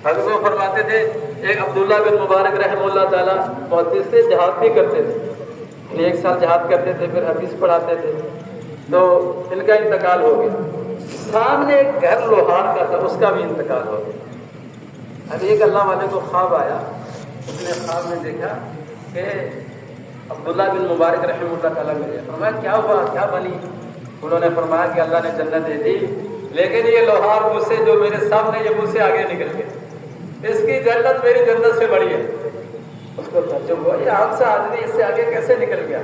حضرت وہ فرماتے تھے، ایک عبداللہ بن مبارک رحمہ اللہ تعالیٰ محدث سے جہاد بھی کرتے تھے، 1 سال جہاد کرتے تھے، پھر حدیث پڑھاتے تھے، تو ان کا انتقال ہو گیا۔ سامنے ایک گھر لوہار کا تھا، اس کا بھی انتقال ہو گیا۔ اب ایک اللہ والے کو خواب آیا، اس نے خواب میں دیکھا کہ عبداللہ بن مبارک رحمہ اللہ تعالیٰ ملے۔ فرمایا کیا ہوا، کیا بنی؟ انہوں نے فرمایا کہ اللہ نے جنت دے دی، لیکن یہ لوہار مجھ سے جو میرے سامنے یہ مجھ سے آگے نکل گیا، اس کی جنت میری جنت سے بڑی ہے۔ اس کو تعجب ہوا، یہ عام سا آدمی اس سے آگے کیسے نکل گیا؟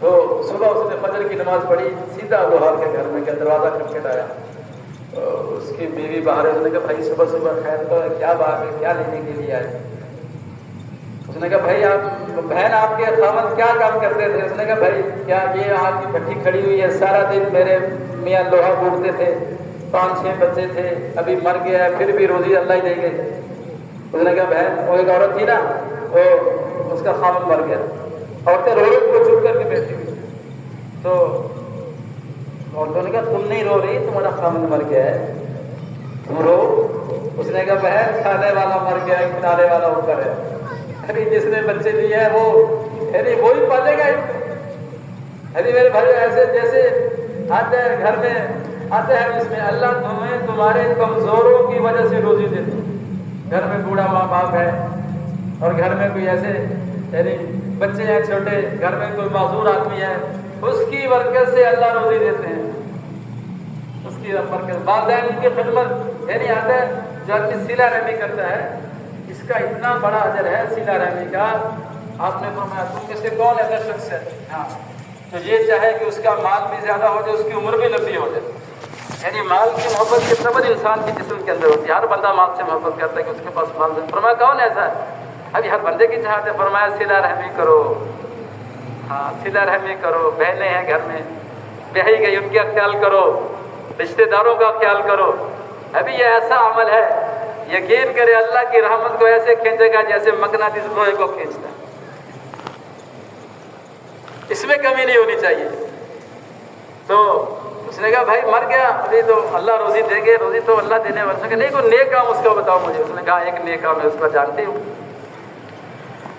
تو صبح اس نے فجر کی نماز پڑھی، سیدھا لوہار کے گھر میں گیا، دروازہ کھٹکھٹایا، اس کی بیوی باہر ہے، اس نے کہا بھائی صبح صبح خیر تو کیا بات ہے، کیا لینے کے لیے آئے؟ اس نے کہا بھائی آپ بہن آپ کے خاوند کیا کام کرتے تھے؟ اس نے کہا بھائی کیا یہ آگ کی بھٹی کھڑی ہوئی ہے، سارا دن میرے میاں لوہا بوڑھتے تھے، 5-6 بچے تھے، ابھی مر گیا ہے، پھر بھی روزی اللہ ہی دے گئے۔ اس نے کہا بہن وہ ایک عورت تھی نا، وہ اس کا خاوند مر گیا، عورتیں رو رہی کو چھپ کر کے بیٹھی ہوئی، تو عورتوں نے کہا تم نہیں رو رہی، تمہارا خاوند مر گیا ہے، تم رو۔ اس نے کہا بہن کھانے والا مر گیا ہے، کھلانے والا اوپر ہے، ارے جس نے بچے لیے ہیں وہ وہی پالے گا ان کو۔ ارے میرے بھائی ایسے جیسے آتے ہیں گھر میں، آتے ہیں اس میں اللہ تمہیں تمہارے کمزوروں کی وجہ سے روزی دیتے ہیں۔ گھر میں بوڑھا ماں باپ ہے اور گھر میں کوئی ایسے یعنی بچے ہیں چھوٹے، گھر میں کوئی معذور آدمی ہے، اس کی برکت سے اللہ روزی دیتے ہیں، اس کی برکت۔ والدین کی خدمت یعنی آتا ہے جو آدمی صلہ رحمی کرتا ہے، اس کا اتنا بڑا اجر ہے صلہ رحمی کا۔ آپ نے فرمایا تم میں سے کون ایسا شخص ہے ہاں تو یہ چاہے کہ اس کا مال بھی زیادہ ہو جائے، اس کی عمر بھی لمبی ہو جائے۔ یعنی مال کی محبت کے سبب انسان کی جسم کے اندر ہوتی ہے، ہر بندہ مال سے محبت کرتا ہے کہ اس کے پاس مال ہے۔ فرمایا کون ایسا ہے؟ ابھی ہر بندے کی چاہت ہے۔ فرمایا صلہ رحمی کرو، ہاں صلہ رحمی کرو، بہنیں ہیں گھر میں بیاہی گئی، ان کا خیال کرو، رشتہ داروں کا خیال کرو۔ ابھی یہ ایسا عمل ہے، یقین کرے اللہ کی رحمت کو ایسے کھینچے گا جیسے مقناطیس لوہے کو کھینچتا ہے، اس میں کمی نہیں ہونی چاہیے۔ تو اس نے کہا بھائی مر گیا، ابھی تو اللہ روزی دے گے، روزی تو اللہ دینے والا۔ کہ نہیں کوئی نیک کام اس کا بتاؤ مجھے۔ اس نے کہا ایک نیک کام ہے، اس کا جانتی ہوں،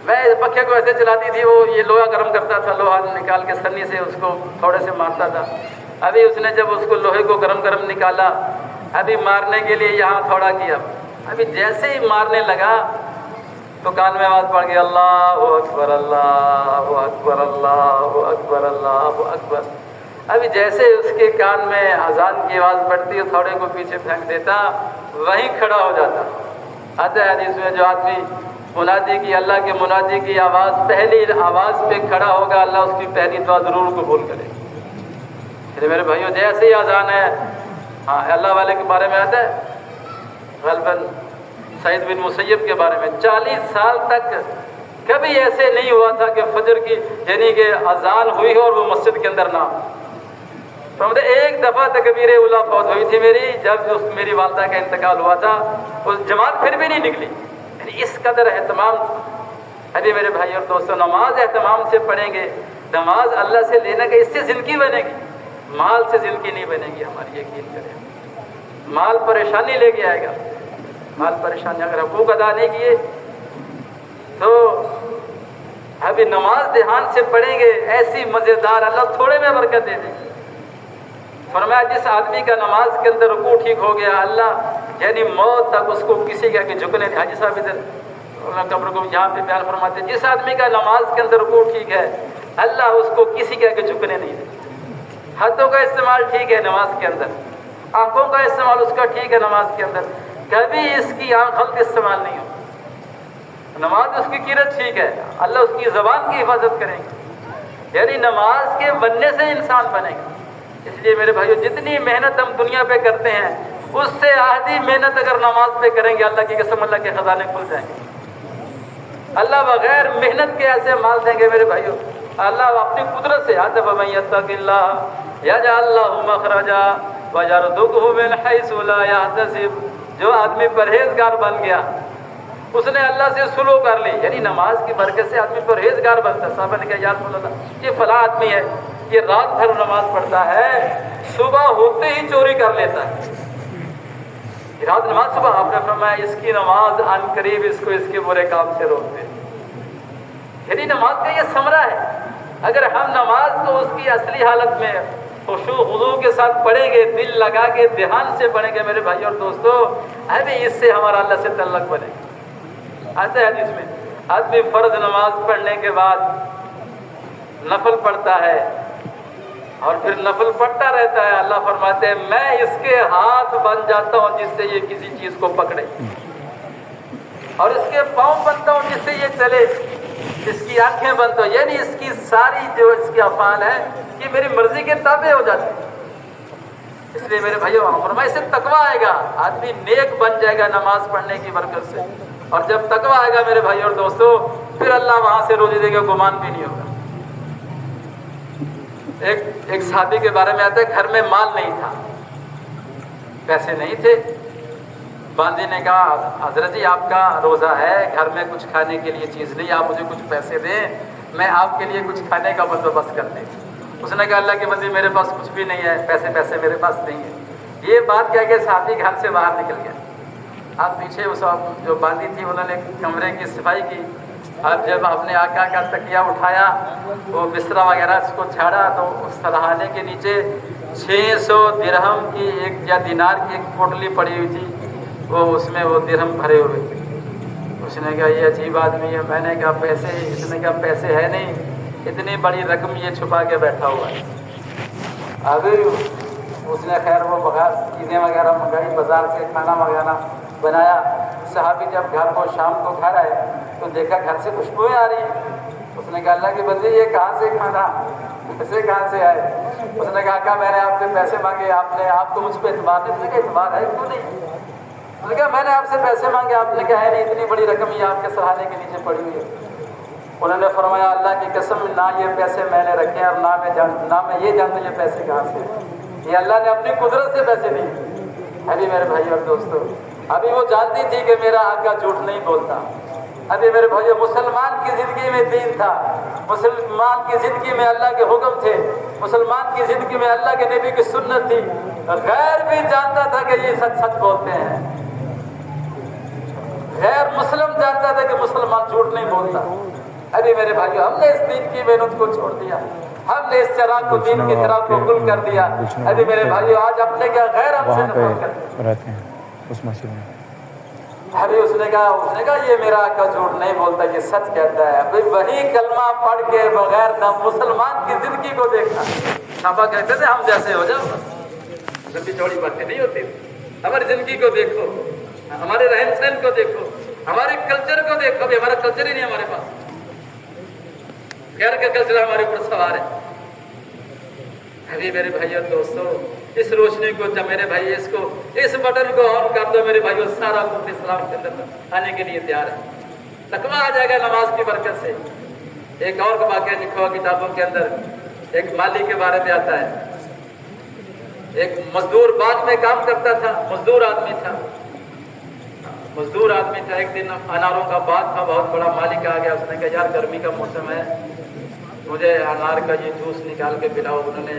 میں اس پکھے کو ایسے چلاتی تھی، وہ یہ لوہا گرم کرتا تھا، لوہا نکال کے سنی سے اس کو تھوڑے سے مارتا تھا۔ ابھی اس نے جب اس کو لوہے کو گرم گرم نکالا، ابھی مارنے کے لیے یہاں تھوڑا کیا، ابھی جیسے ہی مارنے لگا تو کان میں آواز پڑ گئی اللہ اکبر اللہ اکبر اللہ اکبر اللہ اکبر۔ ابھی جیسے اس کے کان میں اذان کی آواز پڑتی ہے، تھوڑے کو پیچھے پھینک دیتا، وہیں کھڑا ہو جاتا۔ آتا ہے حدیث میں جو آدمی منادی کی، اللہ کے منادی کی آواز پہلی آواز پہ کھڑا ہوگا، اللہ اس کی پہلی دعا ضرور قبول کرے۔ میرے بھائیوں جیسے ہی اذان ہے، ہاں اللہ والے کے بارے میں آتا ہے غالباً سعید بن مسیب کے بارے میں، 40 سال تک کبھی ایسے نہیں ہوا تھا کہ فجر کی یعنی کہ اذان ہوئی ہو اور وہ مسجد کے اندر نہ ہو۔ ایک دفعہ تکبیر اولیٰ فوت ہوئی تھی میری، جب میری والدہ کا انتقال ہوا تھا، اس جماعت پھر بھی نہیں نکلی۔ یعنی اس قدر اہتمام۔ ابھی میرے بھائی اور دوستوں نماز اہتمام سے پڑھیں گے، نماز اللہ سے لینا کہ اس سے زندگی بنے گی، مال سے زندگی نہیں بنے گی ہماری، یقین کریں۔ مال پریشانی لے کے آئے گا، مال پریشانی۔ اگر حقوق ادا نہیں کیے تو ابھی نماز دھیان سے پڑھیں گے، ایسی مزیدار، اللہ تھوڑے میں برکت دے دے۔ فرمایا جس آدمی کا نماز کے اندر رکوع ٹھیک ہو گیا، اللہ یعنی موت تک اس کو کسی کا کہ جھکنے نہیں۔ حاجی صاحب ادھر قبر کو یہاں پہ بیان فرماتے ہیں، جس آدمی کا نماز کے اندر رکوع ٹھیک ہے، اللہ اس کو کسی کا کہ جھکنے نہیں دے۔ ہاتھوں کا استعمال ٹھیک ہے نماز کے اندر، آنکھوں کا استعمال اس کا ٹھیک ہے نماز کے اندر، کبھی اس کی آنکھ غلط استعمال نہیں ہو۔ نماز اس کی قرت ٹھیک ہے، اللہ اس کی زبان کی حفاظت کریں گے، یعنی نماز کے بننے سے انسان بنے گا۔ اس لیے میرے بھائیو جتنی محنت ہم دنیا پہ کرتے ہیں، اس سے آدھی محنت اگر نماز پہ کریں گے، اللہ کی قسم اللہ کے خزانے کھل جائیں گے۔ اللہ بغیر محنت کے ایسے مال دیں گے میرے بھائیو، اللہ اپنی قدرت سے آتے وَمَن يَتَّقِ اللَّهَ يَجْعَل لَّهُ مَخْرَجًا وَيَرْزُقْهُ مِنْ حَيْثُ لَا يَحْتَسِبُ۔ جو آدمی پرہیزگار بن گیا، اس نے اللہ سے سلو کر لی، یعنی نماز کی برکت سے آدمی پرہیزگار بنتا ہے۔ صحابہ نے کہا یا رسول اللہ یہ فلاں آدمی ہے، یہ رات بھر نماز پڑھتا ہے، صبح ہوتے ہی چوری کر لیتا ہے، رات نماز صبح آپ نے فرمایا اس کی نماز عن قریب اس کو اس کے برے کام سے روک دے. یعنی نماز کا یہ ثمرہ ہے. اگر ہم نماز کو اس کی اصلی حالت میں خشوع خضوع کے ساتھ پڑھیں گے, دل لگا کے دھیان سے پڑھیں گے میرے بھائی اور دوستو, ابھی اس سے ہمارا اللہ سے تعلق بنے گا. آتا ہے حدیث میں آدمی فرض نماز پڑھنے کے بعد نفل پڑھتا ہے اور پھر نفل پڑھتا رہتا ہے, اللہ فرماتے ہیں میں اس کے ہاتھ بن جاتا ہوں جس سے یہ کسی چیز کو پکڑے, اور اس کے پاؤں بنتا ہوں جس سے یہ چلے, اس کی آنکھیں بنتا ہوں. یعنی اس کی ساری جو اس کے افعال ہیں یہ میری مرضی کے تابع ہو جاتے ہیں. اس لیے میرے بھائیو فرمایا اس سے تقویٰ آئے گا, آدمی نیک بن جائے گا نماز پڑھنے کی برکت سے. اور جب تقویٰ آئے گا میرے بھائی اور دوستو, پھر اللہ وہاں سے روزی دے گا, گمان بھی نہیں ہوگا. ایک صحابی کے بارے میں آتا ہے گھر میں مال نہیں تھا, پیسے نہیں تھے. باندھی نے کہا حضرت جی آپ کا روزہ ہے, گھر میں کچھ کھانے کے لیے چیز نہیں, آپ مجھے کچھ پیسے دیں, میں آپ کے لیے کچھ کھانے کا بندوبست کر دیں. اس نے کہا اللہ کے بندے میرے پاس کچھ بھی نہیں ہے, پیسے میرے پاس نہیں ہے. یہ بات کیا کہ صحابی گھر سے باہر نکل گیا. آپ پیچھے اس جو باندھی تھی انہوں نے کمرے کی صفائی کی, اور جب اپنے آقا کا تکیہ اٹھایا, وہ بسترا وغیرہ اس کو جھاڑا, تو اس سرہانے کے نیچے 600 درہم کی ایک یا دینار کی ایک پوٹلی پڑی ہوئی تھی, وہ اس میں وہ درہم بھرے ہوئے تھے. اس نے کہا یہ عجیب آدمی ہے. میں نے کہا پیسے, اس نے کہا پیسے ہے نہیں, اتنی بڑی رقم یہ چھپا کے بیٹھا ہوا ہے. ابھی اس نے خیر وہ بغیر چیزیں وغیرہ منگائی, بازار سے کھانا وغیرہ بنایا. صحابی جب گھر کو شام کو گھر آئے تو دیکھا گھر سے خوشبوئیں آ رہی ہیں. اس نے کہا اللہ کے بندے یہ کہاں سے کھانا, پیسے کہاں سے آئے؟ اس نے کہا کہ میں نے آپ سے پیسے مانگے, آپ کو مجھ پہ اعتبار نہیں. کہ اعتبار ہے کیوں نہیں؟ اس نے کہا میں نے آپ سے پیسے مانگے, آپ نے کہا ہے نہیں, اتنی بڑی رقم یہ آپ کے سرہانے کے نیچے پڑی ہوئی ہے. انہوں نے فرمایا اللہ کی قسم نہ یہ پیسے میں نے رکھے اور نہ میں یہ جانتا یہ پیسے کہاں سے, یہ اللہ نے اپنی قدرت سے پیسے دیے. ابھی میرے بھائی اور دوستو, ابھی وہ جانتی تھی کہ میرا آقا جھوٹ نہیں بولتا. ابھی میرے بھائی مسلمان کی زندگی میں دین تھا, مسلمان کی زندگی میں اللہ کے حکم تھے, مسلمان کی زندگی میں اللہ کے نبی کی سنت تھی. غیر بھی جانتا تھا کہ یہ سچ بولتے ہیں, غیر مسلم جانتا تھا کہ مسلمان جھوٹ نہیں بولتا. ابھی میرے بھائیو ہم نے اس دین کی محنت کو چھوڑ دیا, ہم نے اس چراغ کو دین کی طرف کو گل کر دیا. ابھی میرے بھائیو آج اپنے کیا غیر ہم سے نفرت کرتے رہتے ہیں اس مسجد میں. ابھی اس نے کہا یہ میرا آقا جھوٹ نہیں بولتا, یہ سچ کہتا ہے. ابھی وہی کلمہ پڑھ کے بغیر نہ مسلمان کی زندگی کو دیکھا. صحابہ کہتے تھے ہم جیسے ہو جاؤ, لمبی چوڑی باتیں نہیں ہوتی. ہماری زندگی کو دیکھو, ہمارے رہن سہن کو دیکھو, ہمارے کلچر کو دیکھو. ابھی ہمارا کلچر ہی نہیں ہمارے پاس, غیر کا کلچر ہمارے اوپر سوار ہے. ابھی میرے بھائی اور دوستو اس روشنی کو جب میرے بھائی اس بٹن کو آن کر دو میرے بھائی, سارا ملک اسلام کے اندر آنے کے لیے تیار ہے. تقویٰ آ جائے گا نماز کی برکت سے. ایک اور واقعہ لکھا ہوا کتابوں کے اندر, ایک مالی کے بارے میں آتا ہے. ایک مزدور باغ میں کام کرتا تھا, مزدور آدمی تھا. ایک دن اناروں کا باغ تھا, بہت بڑا مالک آ گیا. اس نے کہا یار گرمی کا موسم ہے, مجھے انار کا یہ جوس نکال کے پلاؤ. انہوں نے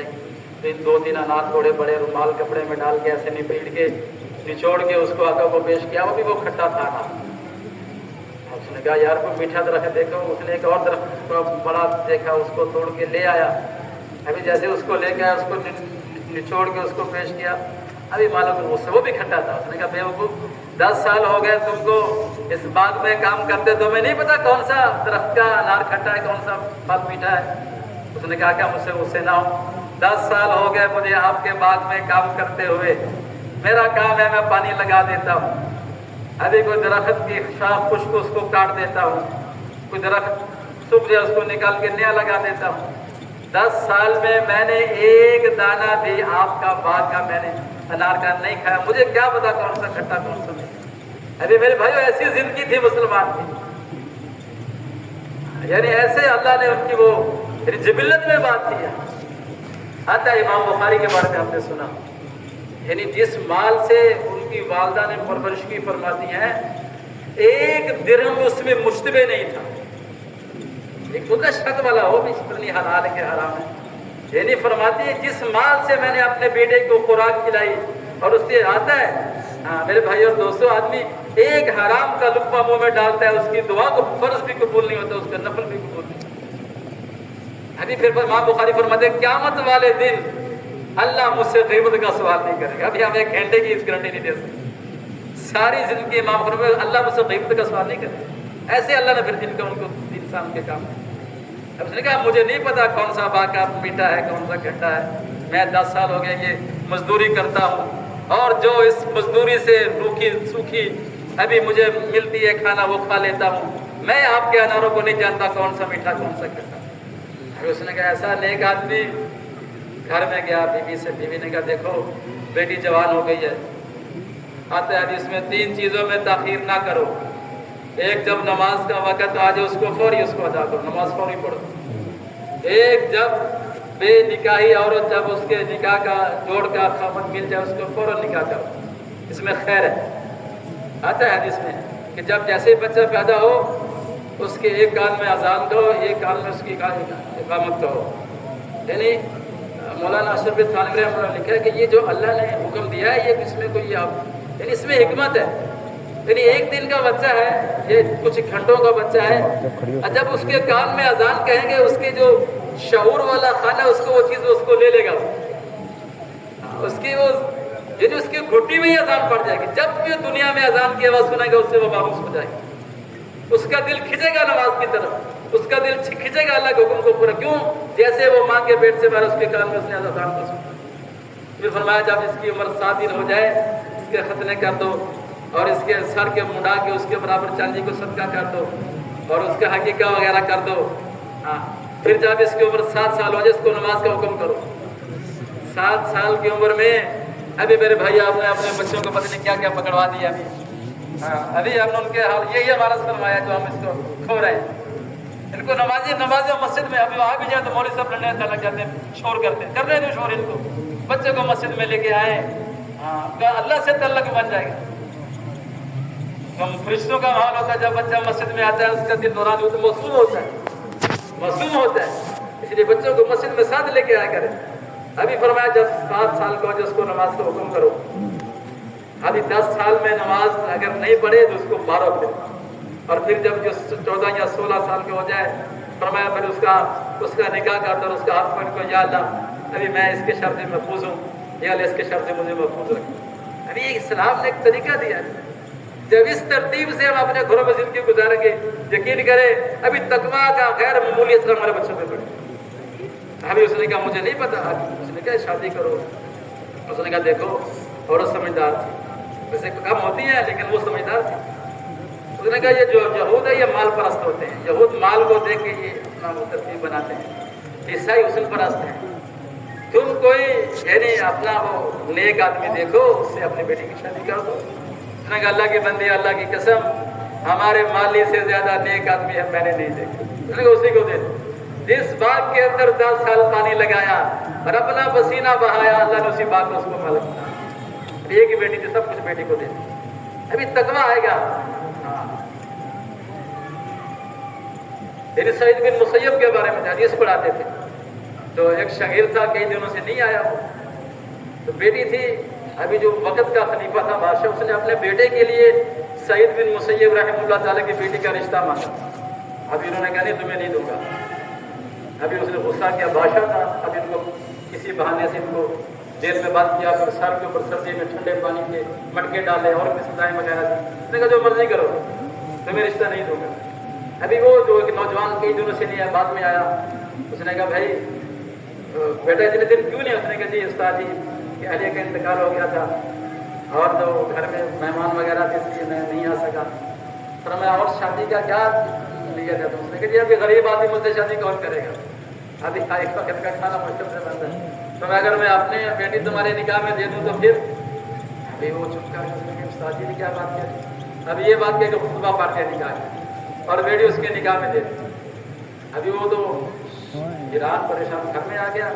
2-3 انار تھوڑے بڑے رومال کپڑے میں ڈال کے ایسے نپیڑ کے نچوڑ کے اس کو آقا کو پیش کیا. وہ بھی وہ کھٹا تھا انار. اس نے کہا یار کوئی میٹھا درخت دیکھو. اس نے ایک اور درخت بڑا دیکھا, اس کو توڑ کے لے آیا. ابھی جیسے اس کو لے کے آیا, اس کو نچوڑ کے اس کو پیش کیا. ابھی معلوم اس سے وہ بھی کھٹا تھا. اس نے کہا بیوقوف 10 سال ہو گئے تم کو اس باغ میں کام کرتے, تمہیں نہیں پتا کون سا درخت کا انار کھٹا ہے, کون سا پھل میٹھا ہے. اس نے کہا کہ مجھ سے غصے نہ ہو, 10 سال ہو گئے مجھے آپ کے باغ میں کام کرتے ہوئے. میرا کام ہے میں پانی لگا دیتا ہوں. ابھی کوئی درخت کی شاخ خشک اس کو کاٹ دیتا ہوں, کوئی درخت سوکھ جائے اس کو نکال کے نیا لگا دیتا ہوں. 10 سال میں نے ایک دانہ بھی آپ کا باغ کا میں نے انار کا نہیں کھایا. مجھے کیا پتا کون سا کھٹا کون سا نہیں. ابھی میرے بھائیو ایسی زندگی تھی مسلمان کی, یعنی ایسے اللہ نے ان کی وہ جبلت میں بات کی ہے. آتا ہے امام بخاری کے بارے میں ہم نے سنا, یعنی جس مال سے ان کی والدہ نے پرورش کی فرماتی ہیں, 1 درہم اس میں مشتبہ نہیں تھا. ایک خود شک والا ہو بھی اتنی حلال ہے کہ حرام ہے. یعنی فرماتی ہے جس مال سے میں نے اپنے بیٹے کو خوراک کھلائی, اور اس سے آتا ہے ہاں میرے بھائی اور دوستوں، آدمی ایک حرام کا لقمہ منہ میں ڈالتا ہے، اس کی دعا کو فرض بھی قبول نہیں ہوتا، اس کا نفل بھی قبول نہیں ہوتا۔ ابھی پھر امام بخاری فرماتے ہیں قیامت والے دن اللہ مجھ سے غیبت کا سوال نہیں کرے گا۔ ابھی ہم ایک گھنٹے کی اس گارنٹی نہیں دے سکتے، ساری زندگی امام فرماتے ہیں اللہ مجھ سے غیبت کا سوال نہیں کرے گا۔ ایسے اللہ نے پھر جن کا ان کو انسان کے کام ہے۔ اب اس نے کہا مجھے نہیں پتا کون سا باغ میٹھا ہے کون سا کھٹا ہے، میں 10 سال ہو گئے یہ مزدوری کرتا ہوں، اور جو اس مزدوری سے روکھی سوکھی ابھی مجھے ملتی ہے کھانا وہ کھا لیتا ہوں، میں آپ کے اناروں کو نہیں جانتا کون سا میٹھا کون سا کھٹا۔ ابھی اس نے کہا ایسا نیک آدمی گھر میں گیا بیوی سے، بیوی نے کہا دیکھو بیٹی جوان ہو گئی ہے، آتا ہے حدیث میں 3 چیزوں میں تاخیر نہ کرو، ایک جب نماز کا وقت آ جائے اس کو فوری اس کو ادا کرو، نماز فوری پڑھو، ایک جب بے نکاحی عورت جب اس کے نکاح کا جوڑ کا خامد مل جائے اس کو فوراً نکاح کرو، اس میں خیر ہے۔ آتا ہے حدیث میں کہ جب جیسے بچہ پیدا ہو اس کے ایک کان میں اذان کرو، ایک کان میں اس کی اقامت کرو۔ یعنی مولانا اشرف تھانوی رحمۃ اللہ نے لکھا ہے کہ یہ جو اللہ نے حکم دیا ہے یہ اس میں کوئی یعنی اس میں حکمت ہے، یعنی ایک دن کا بچہ ہے، یہ کچھ گھنٹوں کا بچہ ہے، جب اس کے کان میں اذان کہیں گے اس کے جو شعور والا خانہ اس کو وہ چیز اس کو لے لے گا، اس کی وہ یہ جو اس کی گھٹی میں ہی اذان پڑ جائے گی، جب بھی دنیا میں اذان کی آواز سنے گا اس سے وہ مانوس ہو جائے گی، اس کا دل کھنچے گا نماز کی طرف، اس کا دل کھنچے گا اللہ کے حکم کو پورا، کیوں؟ جیسے وہ ماں کے پیٹ سے باہر اس کے کان میں اس نے اذان کو سنا۔ پھر فرمایا جب اس کی عمر 7 دن ہو جائے اس کے ختنے کر دو، اور اس کے سر کے منڈا کے اس کے برابر چاندی کو صدقہ کر دو، اور اس کا حقیقہ وغیرہ کر دو۔ ہاں پھر جب اس کی عمر 7 سال ہو جائے اس کو نماز کا حکم کرو۔ 7 سال کی عمر میں ابھی میرے بھائی آپ نے اپنے بچوں کو پتہ نہیں کیا کیا پکڑوا دیا، ابھی ہم نے ان کے حال یہی ہمارا فرمایا جو ہم اس کو کھو رہے ہیں۔ ان کو نماز مسجد میں ابھی آ بھی جائے تو مولوی صاحب لڑنے لگ جاتے ہیں، شور کرتے ہیں، کر رہے ہیں شور، ان کو بچے کو مسجد میں لے کے آئے، اللہ سے تعلق بن جائے گا۔ فرشتوں کا حال ہوتا ہے جب بچہ مسجد میں آتا ہے اس کا دل نورانی ہوتا ہے، معصوم ہوتا ہے، معصوم ہوتا ہے، اس لیے بچوں کو مسجد میں ساتھ لے کے آیا کریں۔ ابھی فرمایا جب 7 سال کا ہو جائے اس کو نماز کا حکم کرو۔ ابھی 10 سال میں نماز اگر نہیں پڑھے تو اس کو مارو پھر، اور پھر جب جو 14 یا 16 سال کے ہو جائے فرمایا پھر اس کا نکاح کر دو، اس کا ہاتھ پکڑ کو یا اللہ ابھی میں اس کے شرط سے محفوظ ہوں، یا اللہ اس کے شرط سے مجھے محفوظ رکھ۔ ابھی اسلام نے ایک طریقہ دیا ہے، جب اس ترتیب سے ہم اپنے گھروں میں زندگی گزاریں گے یقین کریں ابھی تقویٰ کا غیر معمولی اثر ہمارے بچوں پہ پڑے۔ ابھی اس نے کہا مجھے نہیں پتا، اس نے کہا شادی کرو، اس نے کہا دیکھو عورت سمجھدار تھی، ویسے کم ہوتی ہیں لیکن وہ سمجھدار تھی۔ اس نے کہا یہ جو یہود ہے یہ مال پرست ہوتے ہیں، یہود مال کو دیکھ کے یہ اپنا وہ ترتیب بناتے ہیں، عیسائی حسن پرست ہیں، تم کوئی یعنی اپنا وہ نیک آدمی دیکھو اس سے اپنی بیٹی کی شادی کر دو۔ اس نے کہا اللہ کی بندی اللہ کی قسم ہمارے مالی سے زیادہ نیک آدمی ہے میں نے نہیں دیکھا۔ اس نے کہا اسی کو دے دو، جس باغ کے اندر 10 سال پانی لگایا اور اپنا پسینہ بہایا اللہ نے اسی باغ کو اس کو مالک بنا، ایک ہی بیٹی تھی سب کچھ بیٹی کو دے دو۔ ابھی تقویٰ آئے گا۔ یعنی سعید بن مسیب کے بارے میں حدیث پڑھاتے تھے، تو ایک شاگرد تھا کئی دنوں سے نہیں آیا وہ، تو بیٹی تھی ابھی جو وقت کا خلیفہ تھا بادشاہ، اس نے اپنے بیٹے کے لیے سعید بن مسیب رحمہ اللہ تعالیٰ کی بیٹی کا رشتہ مانگا۔ ابھی انہوں نے کہا نہیں تمہیں نہیں دوں گا۔ ابھی اس نے غصہ کیا، بادشاہ تھا، ابھی ان کو کسی بہانے سے ان کو جیل میں بند کیا، پھر سر کے اوپر سردی میں ٹھنڈے پانی کے مٹکے ڈالے اور بھی سزائیں وغیرہ دی۔ اس نے کہا جو مرضی کرو تمہیں رشتہ نہیں دوں گا۔ ابھی وہ جو ایک نوجوان کئی دنوں سے نہیں آیا بعد میں آیا، اس نے کہا بھائی بیٹا اتنے دن کیوں نہیں؟ اس نے کہا جی استاد جی کہ اہلیہ کا انتقال ہو گیا تھا اور جو گھر میں مہمان وغیرہ تھے اس لیے میں نہیں آ سکا۔ پر میں اور شادی کا کیا لیا جاتا ہوں؟ اس نے کہا جی ابھی غریب آدمی مجھ سے شادی کون کرے گا، ابھی ایک وقت کا کھانا مشکل سے بنتا ہے، تو میں اگر میں اپنے بیٹی تمہارے نکاح میں دے دوں تو پھر ابھی وہ چپ کر استاد جی نے کیا بات کیا، ابھی یہ بات کیا کہ خطبہ پڑھ کے نکاح اور بیٹی اس کے نکاح میں دے دی۔ ابھی وہ تو ایران پریشان گھر میں آ گیا۔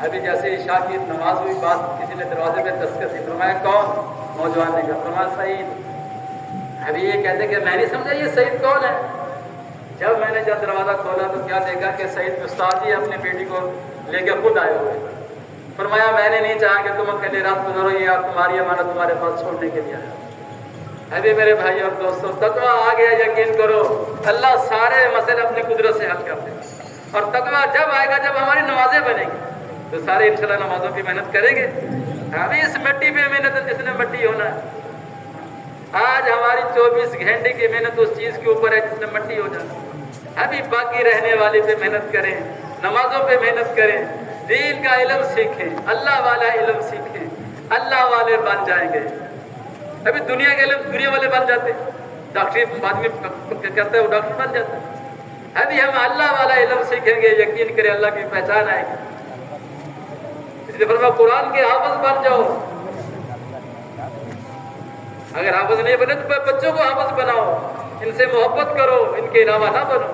ابھی جیسے عشاء کی نماز ہوئی بات کسی نے دروازے پہ دستک دی، فرمایا کون؟ نوجوان نے کہا فرمایا سعید۔ ابھی یہ کہتے کہ میں نہیں سمجھا یہ سعید کون ہے۔ جب میں نے دروازہ کھولا تو کیا دیکھا کہ سعید استاد جی اپنی بیٹی کو لے کے خود آئے ہوئے، فرمایا میں نے نہیں چاہا کہ تم اکیلے رات گزارو، یہ آپ تمہاری امانت تمہارے پاس چھوڑنے کے لیے آیا۔ ابھی میرے بھائی اور دوستوں، تقویٰ آ گیا، یقین کرو اللہ سارے مسئلے اپنی قدرت سے حل کر دے گا۔ اور تقویٰ جب آئے گا جب ہماری نمازیں بنیں گی تو سارے انشاءاللہ نمازوں کی محنت کریں گے۔ ابھی اس مٹی پہ محنت ہے جس نے مٹی ہونا ہے۔ آج ہماری 24 گھنٹے کی محنت اس چیز کے اوپر ہے جس نے مٹی ہو جانا۔ ابھی باقی رہنے والی پہ محنت کریں، نمازوں پہ محنت کریں، دین کا علم سیکھیں، اللہ والا علم سیکھیں، اللہ والے بن جائیں گے۔ ابھی دنیا کے علم دنیا والے بن جاتے، ڈاکٹری آدمی کرتا ہے وہ ڈاکٹر بن جاتا ہے۔ ابھی ہم اللہ والا علم سیکھیں گے، یقین کریں اللہ کی پہچان آئے گی۔ اس لیے فرمایا قرآن کے حافظ بن جاؤ۔ اگر حافظ نہیں بنے تو بچوں کو حافظ بناؤ، ان سے محبت کرو، ان کے علاوہ نہ بنو۔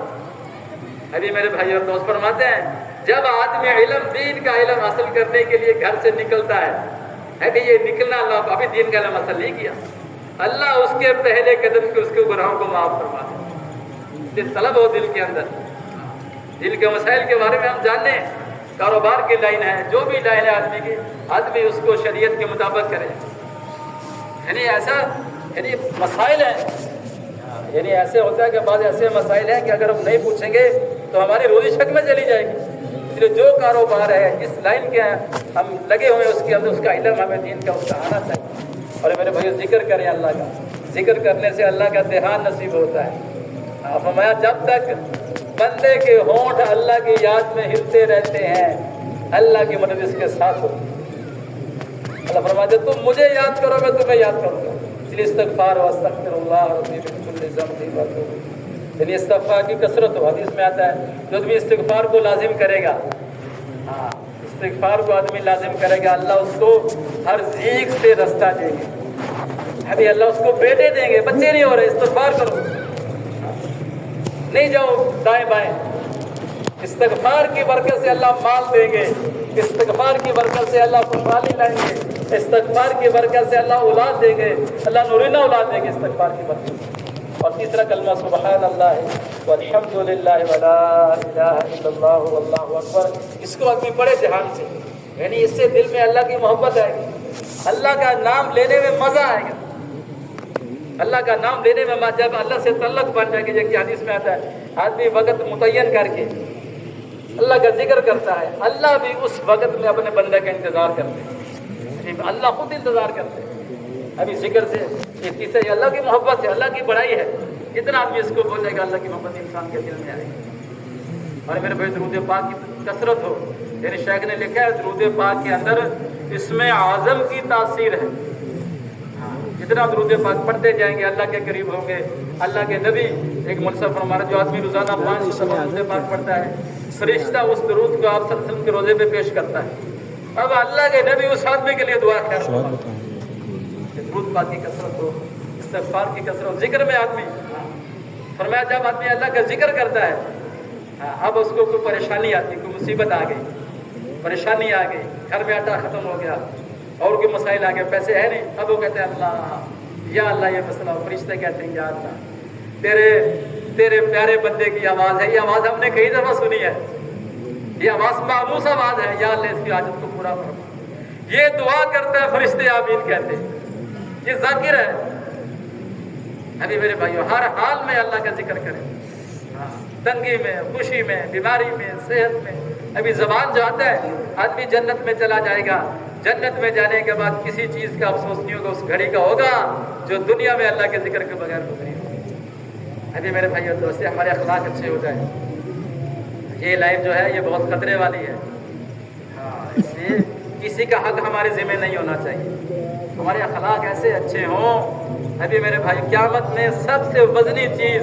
ابھی میرے بھائی اور دوست فرماتے ہیں جب آدمی علم دین کا علم حاصل کرنے کے لیے گھر سے نکلتا ہے، ابھی یہ نکلنا اللہ ابھی دین کا علم حاصل نہیں کیا، اللہ اس کے پہلے قدم کے اس کے گناہوں کو معاف کروا دے۔ یہ طلب ہو دل کے اندر، دل کے مسائل کے بارے میں ہم جانیں، کاروبار کی لائن ہے، جو بھی لائن ہے آدمی کی، آدمی اس کو شریعت کے مطابق کرے۔ یعنی ایسا یعنی مسائل ہیں، یعنی ایسے ہوتا ہے کہ بعض ایسے مسائل ہیں کہ اگر ہم نہیں پوچھیں گے تو ہماری روزی شک میں چلی جائے گی۔ اس لیے جو کاروبار ہے جس لائن کے ہیں ہم لگے ہوئے اس کے اندر اس کا علم ہمیں دین کا اس کا آنا چاہیے۔ اور میرے بھائی ذکر کریں اللہ کا، ذکر کرنے سے اللہ کا دھیان نصیب ہوتا ہے۔ فرمایا جب تک بندے کے ہونٹ اللہ کی یاد میں ہلتے رہتے ہیں اللہ کی مدد اس کے ساتھ ہوتی ہے۔ اللہ فرماتے تم مجھے یاد کرو میں تمہیں یاد کروں گا۔ اس لیے استغفار واستغفر اللہ ربی من کل ذنب واتوب، یعنی استغفار کی کثرت ہو۔ حدیث میں آتا ہے جو آدمی استغفار کو لازم کرے گا، استغفار کو آدمی لازم کرے گا، اللہ اس کو ہر ضیق سے رستہ دیں گے۔ ابھی اللہ اس کو بیٹے دیں گے، بچے نہیں ہو رہے، استغفار کرو، نہیں جاؤ دائیں بائیں۔ استغفار کی برکت سے اللہ مال دیں گے، استغفار کی برکت سے اللہ خوشحالی لائیں گے، استغفار کی برکت سے اللہ اولاد دیں گے، اللہ نورینہ اولاد دیں گے استغفار کی برکت سے۔ اور تیسرا کلمہ سبحان اللہ والحمد للہ ولا الہ الا اللہ واللہ اکبر، اس کو آدمی پڑھے دھیان سے، یعنی اس سے دل میں اللہ کی محبت آئے گی، اللہ کا نام لینے میں مزہ آئے گا۔ اللہ کا نام لینے میں جب اللہ سے تعلق بن جائے گا، کہ حدیث میں آتا ہے آدمی وقت متعین کر کے اللہ کا ذکر کرتا ہے، اللہ بھی اس وقت میں اپنے بندے کا انتظار کرتے ہیں، اللہ خود انتظار کرتے ہیں۔ ابھی ذکر سے یہ تیسرے اللہ کی محبت ہے، اللہ کی بڑائی ہے، جتنا آدمی اس کو بولے گا اللہ کی محبت انسان کے دل میں آئے گی۔ اور میرے بھائی درود پاک کی کثرت ہو، یعنی شیخ نے لکھا ہے درود پاک کے اندر اسم اعظم کی تاثیر ہے۔ جتنا درود پاک پڑھتے جائیں گے اللہ کے قریب ہوں گے۔ اللہ کے نبی ایک منصف ہمارا جو آدمی روزانہ 5 مرتبہ درود پاک پڑھتا ہے، فرشتہ اس درود کو آپ صلی اللہ علیہ وسلم کے روزے پہ پیش کرتا ہے۔ اب اللہ کے نبی اس آدمی کے لیے دعا خیر درود پاک کی کثرت ہو، استغفار کی کثرت، ذکر میں آدمی فرمایا جب آدمی اللہ کا ذکر کرتا ہے، اب اس کو کوئی پریشانی آتی، کوئی مصیبت آ گئی، پریشانی آ گئی، گھر میں آٹا ختم ہو گیا اور کوئی مسائل آ گئے، پیسے ہے نہیں، اب وہ کہتے ہیں اللہ یا اللہ یہ مسئلہ، فرشتے کہتے ہیں یا اللہ تیرے پیارے بندے کی آواز ہے، یہ آواز ہم نے کئی دفعہ سنی ہے، یہ آواز ماموس آواز ہے، یا اللہ اس کی حاجت کو پورا فرما۔ یہ دعا کرتا ہے فرشتے آمین کہتے ہیں، یہ ذاکر ہے۔ ابھی میرے بھائیو ہر حال میں اللہ کا ذکر کریں، تنگی میں، خوشی میں، بیماری میں، صحت میں۔ ابھی زبان جو آتا ہے آدمی جنت میں چلا جائے گا، جنت میں جانے کے بعد کسی چیز کا افسوس نہیں ہوگا، اس گھڑی کا ہوگا جو دنیا میں اللہ کے ذکر کے بغیر گزری ہوگی۔ ابھی میرے بھائی اور دوست ہمارے اخلاق اچھے ہو جائیں، یہ لائف جو ہے یہ بہت خطرے والی ہے، اس لیے کسی کا حق ہمارے ذمہ نہیں ہونا چاہیے، ہمارے اخلاق ایسے اچھے ہوں۔ ابھی میرے بھائی قیامت میں سب سے وزنی چیز،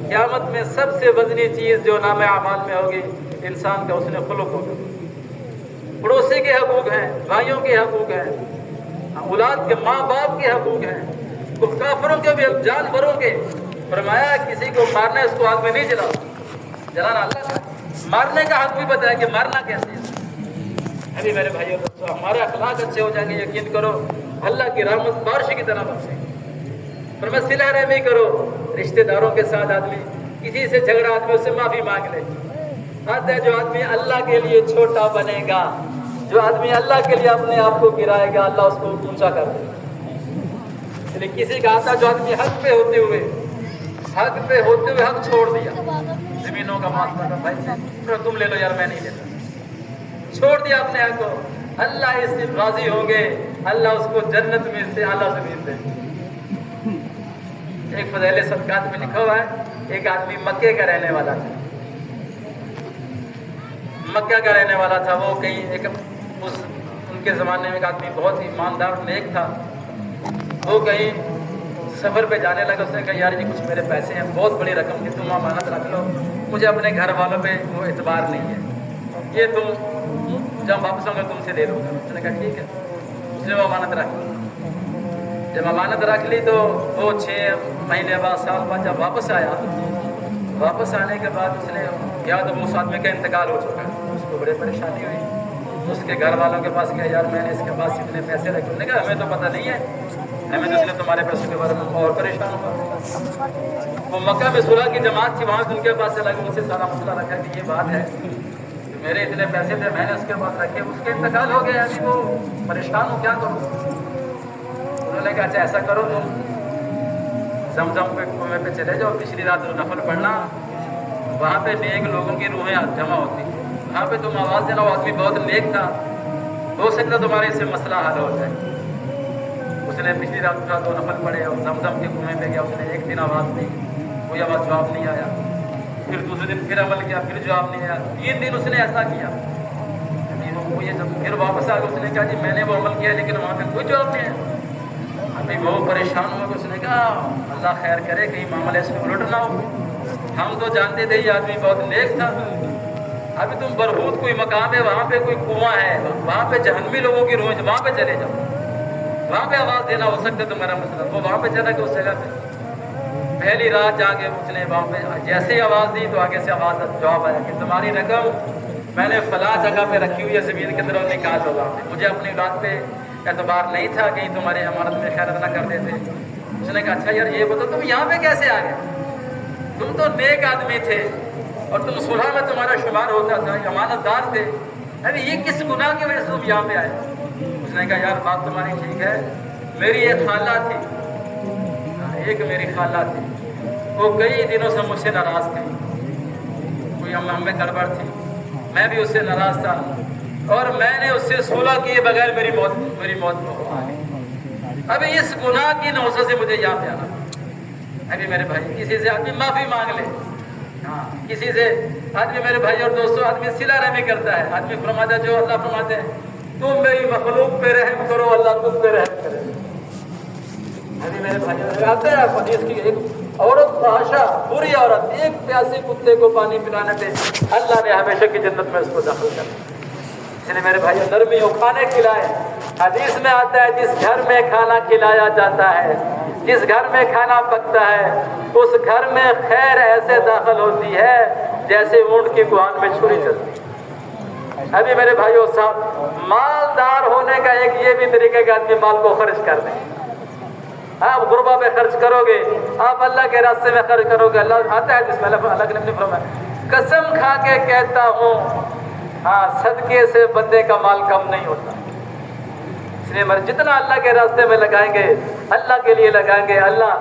قیامت میں سب سے وزنی چیز جو نام اعمال میں ہوگی انسان کا حسن خلق ہوگا۔ پڑوسی کے حقوق ہیں، بھائیوں کے حقوق ہیں، اولاد کے ماں باپ کے حقوق ہیں، کافروں کے بھی، جانوروں کے۔ فرمایا کسی کو مارنا ہے اس کو آگ میں نہیں جلاؤ، جلانا اللہ کا، مارنے کا حق بھی بتایا کہ مارنا کیسے ہے۔ ابھی میرے بھائیوں دوستوں ہمارے اخلاق اچھے ہو جائیں گے، یقین کرو اللہ کی رحمت بارش کی طرح برسے گی۔ فرمایا صلہ رحمی کرو، رشتہ داروں کے ساتھ آدمی کسی سے جھگڑا آدمی اس سے معافی مانگ لے۔ آتا ہے جو آدمی اللہ کے لیے چھوٹا بنے گا جو آدمی اللہ کے لیے اپنے آپ کو گرائے گا اللہ اس کو اونچا کر دے گا. اس لیے کسی کا آتا جو آدمی حق پہ ہوتے ہوئے حق چھوڑ دیا, زمینوں کا معاملہ بھائی تم لے لو یار میں نہیں لیتا, چھوڑ دیا اپنے حق کو, اللہ اس سے راضی ہوں گے, اللہ اس کو جنت میں سے اعلیٰ زمین دے. ایک فضائل صدقات میں لکھا ہوا ہے, ایک آدمی مکے کا رہنے والا تھا, وہ کہیں ان کے زمانے میں ایک آدمی بہت ایماندار نیک تھا, وہ کہیں سفر پہ جانے لگا. اس نے کہا یار یہ کچھ میرے پیسے ہیں, بہت بڑی رقم کی, تم امانت رکھ لو, مجھے اپنے گھر والوں پہ وہ اعتبار نہیں ہے, یہ تم جب واپس آؤں گا تم سے لے لو گا. اس نے کہا ٹھیک ہے. اس نے وہ امانت رکھ لی. جب امانت رکھ لی تو وہ 6 مہینے بعد سال بعد جب واپس آیا, واپس آنے کے بعد اس نے یا تو اس آدمی کا انتقال ہو چکا ہے, اس کو بڑی پریشانی ہوئی. اس کے گھر والوں کے پاس گیا, یار میں نے اس کے پاس اتنے پیسے رکھے. انہوں نے کہا ہمیں تو پتہ نہیں ہے, ہمیں تو اس لیے تمہارے پیسوں کے بارے میں اور پریشان ہوا. وہ مکہ میں صلح کی جماعت تھی, وہاں سے ان کے پاس سے لگے, ان سے سارا مسئلہ رکھا کہ یہ بات ہے, میرے اتنے پیسے تھے میں نے اس کے پاس رکھے, اس کے انتقال ہو گیا, ابھی وہ پریشان ہوں کیا کروں. انہوں نے کہا اچھا ایسا کرو, تم زمزم کے کنویں پہ چلے جاؤ, پچھلی رات نفل پڑھنا, وہاں پہ نیک لوگوں کی روحیں جمع ہوتی, وہاں پہ تم آواز دینا. وہ آدمی بہت نیک تھا, ہو سکتا تمہارے اس سے مسئلہ حل ہو جائے. اس نے پچھلی رات اٹھا 2 نفل پڑھے اور زمزم کے کنویں پہ گیا. اس نے 1 دن آواز دی, کوئی آواز جواب نہیں آیا. پھر دوسرے دن پھر عمل کیا, پھر جواب نہیں آیا. 3 دن اس نے ایسا کیا. وہ یہ جب پھر واپس آ گیا, اس نے کہا جی میں نے وہ عمل کیا لیکن وہاں پہ کوئی جواب نہیں ہے. ابھی وہ پریشان ہوا کہ اس نے کہا اللہ خیر کرے کہیں معاملے سے الٹ نہ ہو, ہم تو جانتے تھے یہ آدمی بہت نیک تھا. ابھی تم برہوت کوئی مقام ہے, وہاں پہ کوئی کنواں ہے, وہاں پہ جہنمی لوگوں کی روح, وہاں پہ چلے جاؤ, وہاں پہ آواز دینا, ہو سکتا ہے تمہارا مسئلہ. وہ وہاں پہ چلا کہ اس جگہ پہ پہلی رات جا کے اس نے وہاں پہ جیسے ہی آواز دی تو آگے سے آواز جواب آیا کہ تمہاری رقم میں نے فلاں جگہ پہ رکھی ہوئی ہے زمین کے اندر, اور نکال دو وہاں پہ. مجھے اپنی اولاد پہ اعتبار نہیں تھا کہیں تمہاری امانت میں خیانت نہ کر دیتے. اس نے کہا اچھا یار یہ بتاؤ تم یہاں پہ کیسے آ گئے, تم تو نیک آدمی تھے اور تم صلح میں تمہارا شمار ہوتا تھا, امانت دار تھے, ابھی یہ کس گناہ کی وجہ سے تم یہاں پہ آئے. اس نے کہا یار بات تمہاری ٹھیک ہے, میری ایک خالہ تھی, میری خالہ تھی, وہ کئی دنوں سے مجھ سے ناراض تھی, کوئی ہم میں گڑبڑ تھی, میں بھی اس سے ناراض تھا, اور میں نے اس سے صلح کیے بغیر میری موت آ گئی. ابھی اس گناہ کی نوزہ سے مجھے یہاں پہ آنا. ابھی میرے بھائی کسی سے آدمی معافی مانگ لے, ہاں کسی سے آدمی, میرے بھائی اور دوستوں, آدمی صلہ رحمی کرتا ہے. آدمی فرماتا ہے جو اللہ فرماتے ہیں تم میری مخلوق پہ رحم کرو اللہ تم پہ رحم کرے. ابھی میرے بھائی آتے ہیں حدیث کی, ایک عورت فحاشا بری عورت ایک پیاسے کتے کو پانی پلانے پہ اللہ نے ہمیشہ کی جنت میں اس کو داخل کر دیا. اس لیے میرے بھائی نرمی ہو, کھانے کھلائے. حدیث میں آتا ہے جس گھر میں کھانا کھلایا جاتا ہے, جس گھر میں کھانا پکتا ہے, اس گھر میں خیر ایسے داخل ہوتی ہے جیسے اونٹ کی کوہان میں چھری چلتی ہے. ابھی میرے بھائیو صاحب, مالدار ہونے کا ایک یہ بھی طریقہ کہ آدمی مال کو خرچ کر دیں. آپ غربا پہ خرچ کرو گے, آپ اللہ کے راستے میں خرچ کرو گے, اللہ آتا ہے جس میں اللہ نے فرمایا قسم کھا کے کہتا ہوں ہاں صدقے سے بندے کا مال کم نہیں ہوتا. اس لیے جتنا اللہ کے راستے میں لگائیں گے, اللہ کے لیے لگائیں گے, اللہ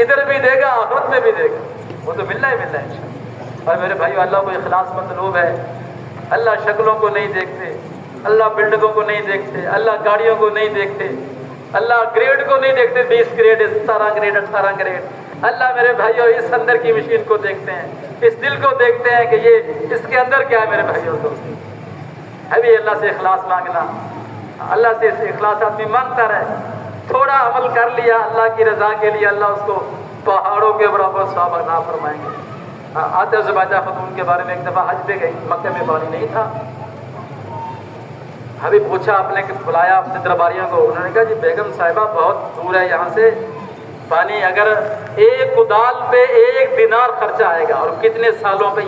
ادھر بھی دے گا آخرت میں بھی دے گا, وہ تو ملنا ہی ملنا ہے انشاءاللہ. اور میرے بھائیو اللہ کو اخلاص مطلوب ہے. اللہ شکلوں کو نہیں دیکھتے, اللہ بلڈنگوں کو نہیں دیکھتے, اللہ گاڑیوں کو نہیں دیکھتے, اللہ گریڈ کو نہیں دیکھتے, 20 گریڈ 17 گریڈ 18 گریڈ. اللہ میرے بھائیو اس اندر کی مشین کو دیکھتے ہیں, اس دل کو دیکھتے ہیں کہ یہ اس کے اندر کیا ہے. میرے بھائیو تو ابھی اللہ سے اخلاص مانگنا, اللہ سے اخلاص آدمی مانگتا رہے, تھوڑا عمل کر لیا اللہ کی رضا کے لیے, اللہ اس کو پہاڑوں کے برابر ثواب عطا فرمائیں گے. آتے زبیدہ خاتون کے بارے میں ایک دفعہ حج پہ گئی, مکہ میں پانی نہیں تھا. ابھی پوچھا آپ نے کہ بلایا اپنے درباریوں کو, انہوں نے کہا جی بیگم صاحبہ بہت دور ہے یہاں سے, پانی اگر ایک کدال پہ 1 دینار خرچہ آئے گا, اور کتنے سالوں پہ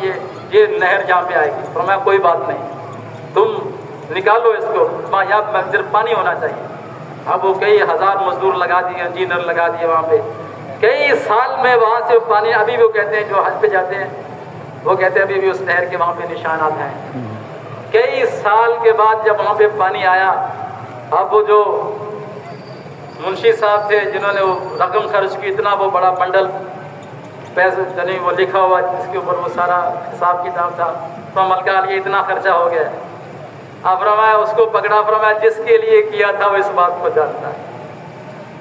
یہ نہر جہاں پہ آئے گی. فرمایا کوئی بات نہیں, تم نکالو اس کو, یہاں مقدر پانی ہونا چاہیے. اب وہ کئی ہزار مزدور لگا دیے, انجینئر لگا دیے وہاں پہ, کئی سال میں وہاں سے پانی. ابھی وہ کہتے ہیں جو حج پہ جاتے ہیں وہ کہتے ہیں ابھی بھی اس نہر کے وہاں پہ نشانات ہیں. کئی سال کے بعد جب وہاں پہ پانی آیا، اب وہ جو منشی صاحب تھے جنہوں نے وہ رقم خرچ کی، اتنا وہ بڑا بنڈل پیسے یعنی وہ لکھا ہوا جس کے اوپر وہ سارا حساب کتاب تھا، تو ملکہ یہ اتنا خرچہ ہو گیا، اب فرمایا اس کو پکڑا، فرمایا جس کے لیے کیا تھا وہ اس بات کو جانتا ہے،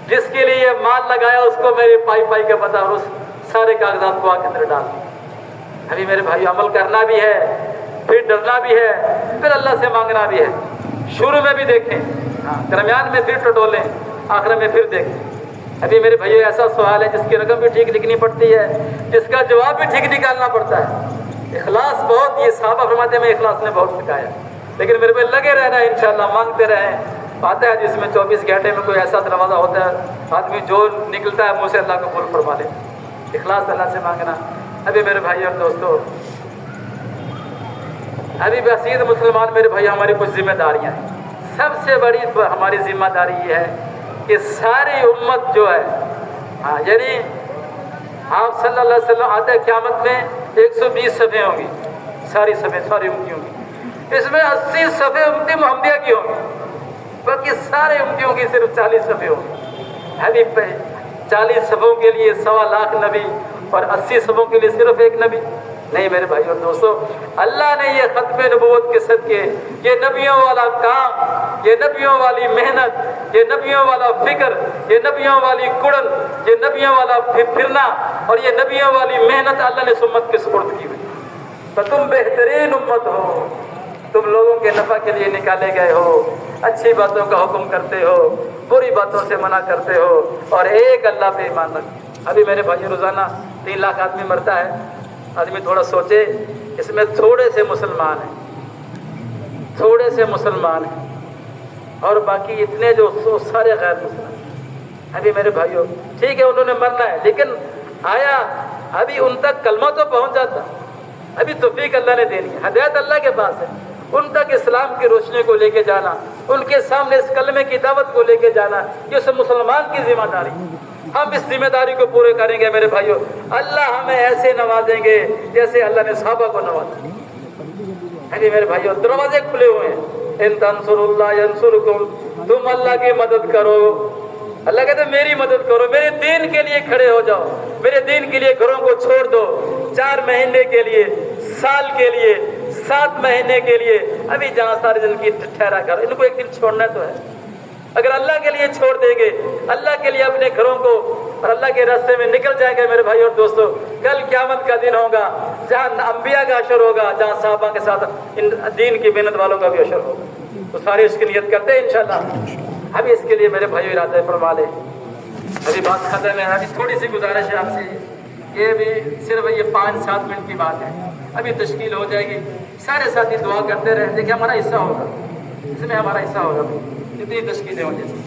جس کے لیے یہ مال لگایا اس کو میری پائی پائی کا پتہ، اور اس سارے کاغذات کو آگ کے اندر ڈال دیا۔ ابھی میرے بھائی عمل کرنا بھی ہے، پھر ڈرنا بھی ہے، پھر اللہ سے مانگنا بھی ہے۔ شروع میں بھی دیکھیں، درمیان میں پھر ٹٹولیں، آخر میں پھر دیکھیں۔ ابھی میرے بھائیو ایسا سوال ہے جس کی رقم بھی ٹھیک لکھنی پڑتی ہے، جس کا جواب بھی ٹھیک نکالنا پڑتا ہے۔ اخلاص بہت، یہ صحابہ فرماتے ہیں میں اخلاص نے بہت سکھایا، لیکن میرے پہ لگے رہنا ہے، انشاءاللہ مانگتے رہیں۔ آتا ہے جس میں 24 گھنٹے میں کوئی ایسا دروازہ ہوتا ہے، آدمی جو نکلتا ہے منہ سے اللہ قبول فرما لے۔ اخلاص اللہ سے مانگنا۔ ابھی میرے بھائی اور دوستو، ابھی بسیط مسلمان میرے بھائی ہماری کچھ ذمہ داریاں ہیں۔ سب سے بڑی ہماری ذمہ داری یہ ہے کہ ساری امت جو ہے، یعنی آپ صلی اللہ علیہ وسلم آتے قیامت میں 120 صفحے ہوں گی، ساری صفحے ساری امتیوں کی، اس میں 80 صفحے امتی محمدیہ کی ہوں گی، باقی سارے امتیوں کی صرف 40 صفحے ہوں گی۔ ابھی 40 صفحوں کے لیے 1.25 لاکھ نبی اور 80 صفحوں کے لیے صرف ایک نبی؟ نہیں میرے بھائی اور دوستو، اللہ نے یہ ختم نبوت کے صدقے، یہ نبیوں والا کام، یہ نبیوں والی محنت، یہ نبیوں والا فکر، یہ نبیوں والی کڑن، یہ نبیوں والا پھرنا اور یہ نبیوں والی محنت اللہ نے اس امت کے سپرد کی ہوئی۔ تو تم بہترین امت ہو، تم لوگوں کے نفع کے لیے نکالے گئے ہو، اچھی باتوں کا حکم کرتے ہو، بری باتوں سے منع کرتے ہو، اور ایک اللہ پہ ایمان رکھ۔ ابھی میرے بھائی روزانہ 3 لاکھ آدمی مرتا ہے، آدمی تھوڑا سوچے، اس میں تھوڑے سے مسلمان ہیں، تھوڑے سے مسلمان ہیں، اور باقی اتنے جو سارے غیر مسلمان۔ ابھی میرے بھائیوں ٹھیک ہے انہوں نے مرنا ہے، لیکن آیا ابھی ان تک کلمہ تو پہنچ جاتا، ابھی توفیق اللہ نے دینی ہے، ہدایت اللہ کے پاس ہے، ان تک اسلام کی روشنی کو لے کے جانا، ان کے سامنے اس کلمے کی دعوت کو لے کے جانا، یہ اس مسلمان کی ذمہ داری ہے۔ ہم اس ذمہ داری کو پورے کریں گے میرے بھائیوں، اللہ ہمیں ایسے نوازیں گے جیسے اللہ نے صحابہ کو نوازا۔ ابھی میرے بھائیوں دروازے کھلے ہوئے ہیں، ان تنصروا اللہ ینصرکم، تم اللہ کی مدد کرو، اللہ کہتے ہیں میری مدد کرو، میرے دین کے لیے کھڑے ہو جاؤ، میرے دین کے لیے گھروں کو چھوڑ دو، 4 مہینے کے لیے، سال کے لیے، 7 مہینے کے لیے، ابھی جہاں سارے دن کی ٹھہرا کر، ان کو ایک دن چھوڑنا تو ہے۔ اگر اللہ کے لیے چھوڑ دیں گے، اللہ کے لیے اپنے گھروں کو اور اللہ کے راستے میں نکل جائیں گے میرے بھائی اور دوستو، کل قیامت کا دن ہوگا جہاں انبیاء کا حشر ہوگا، جہاں صحابہ کے ساتھ ان دین کی محنت والوں کا بھی حشر ہوگا۔ تو سارے اس کی نیت کرتے ہیں انشاءاللہ۔ ابھی اس کے لیے میرے بھائی ارادہ فرما لیں۔ ابھی بات ختم ہے، ابھی تھوڑی سی گزارش ہے آپ سے، یہ بھی صرف یہ 5-7 منٹ کی بات ہے، ابھی تشکیل ہو جائے گی، سارے ساتھی دعا کرتے رہیں، دیکھیں ہمارا حصہ ہوگا، اس میں ہمارا حصہ ہوگا، اتنی تشکیلیں ہو جائیں۔